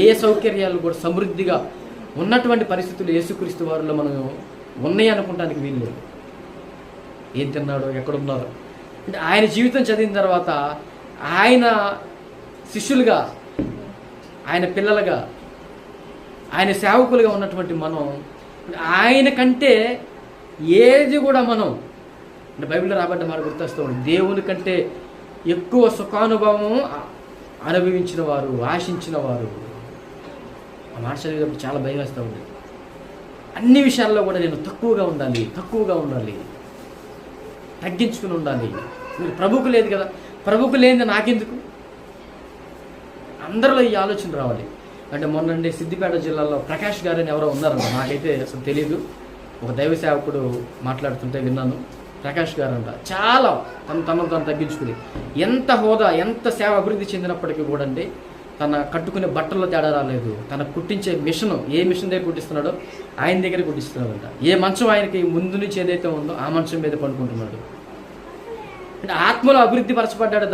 ఏ సౌకర్యాలు కూడా సమృద్ధిగా ఉన్నటువంటి పరిస్థితులు యేసుక్రీస్తు వారిలో మనం ఉన్నాయి అనుకోవడానికి వీలు లేదు. ఏం తిన్నాడో, ఎక్కడున్నారో అంటే ఆయన జీవితం చదివిన తర్వాత ఆయన శిష్యులుగా, ఆయన పిల్లలుగా, ఆయన సేవకులుగా ఉన్నటువంటి మనం ఆయన కంటే ఏది కూడా మనం అంటే బైబిల్లో రాబడ్డ మాట గుర్తొస్తూ ఉంది, దేవుని కంటే ఎక్కువ సుఖానుభవం అనుభవించిన వారు, ఆశించిన వారు. ఆ మాట చదివేటప్పుడు చాలా భయం వేస్తూ ఉంది. అన్ని విషయాల్లో కూడా నేను తక్కువగా ఉండాలి, తగ్గించుకుని ఉండాలి. మీరు ప్రభుకు లేదు కదా, ప్రభుకు లేనిది నాకెందుకు? అందరిలో ఈ ఆలోచన రావాలి. అంటే మొన్నండి సిద్దిపేట జిల్లాలో ప్రకాష్ గారు అని ఎవరో ఉన్నారంట, నాకైతే అసలు తెలియదు. ఒక దైవ సేవకుడు మాట్లాడుతుంటే విన్నాను. ప్రకాష్ గారు అంట చాలా తను తగ్గించుకుని ఎంత హోదా, ఎంత సేవ అభివృద్ధి చెందినప్పటికీ కూడా అండి తన కట్టుకునే బట్టల్లో తేడా రాలేదు. తన కుట్టించే మిషన్, ఏ మిషన్ దగ్గర కుట్టిస్తున్నాడో ఆయన దగ్గర కుట్టిస్తున్నాడంట. ఏ మంచం ఆయనకి ముందు నుంచి ఏదైతే ఉందో ఆ మంచం మీద పండుకుంటున్నాడు. అంటే ఆత్మలో అభివృద్ధి పరచబడ్డాడు.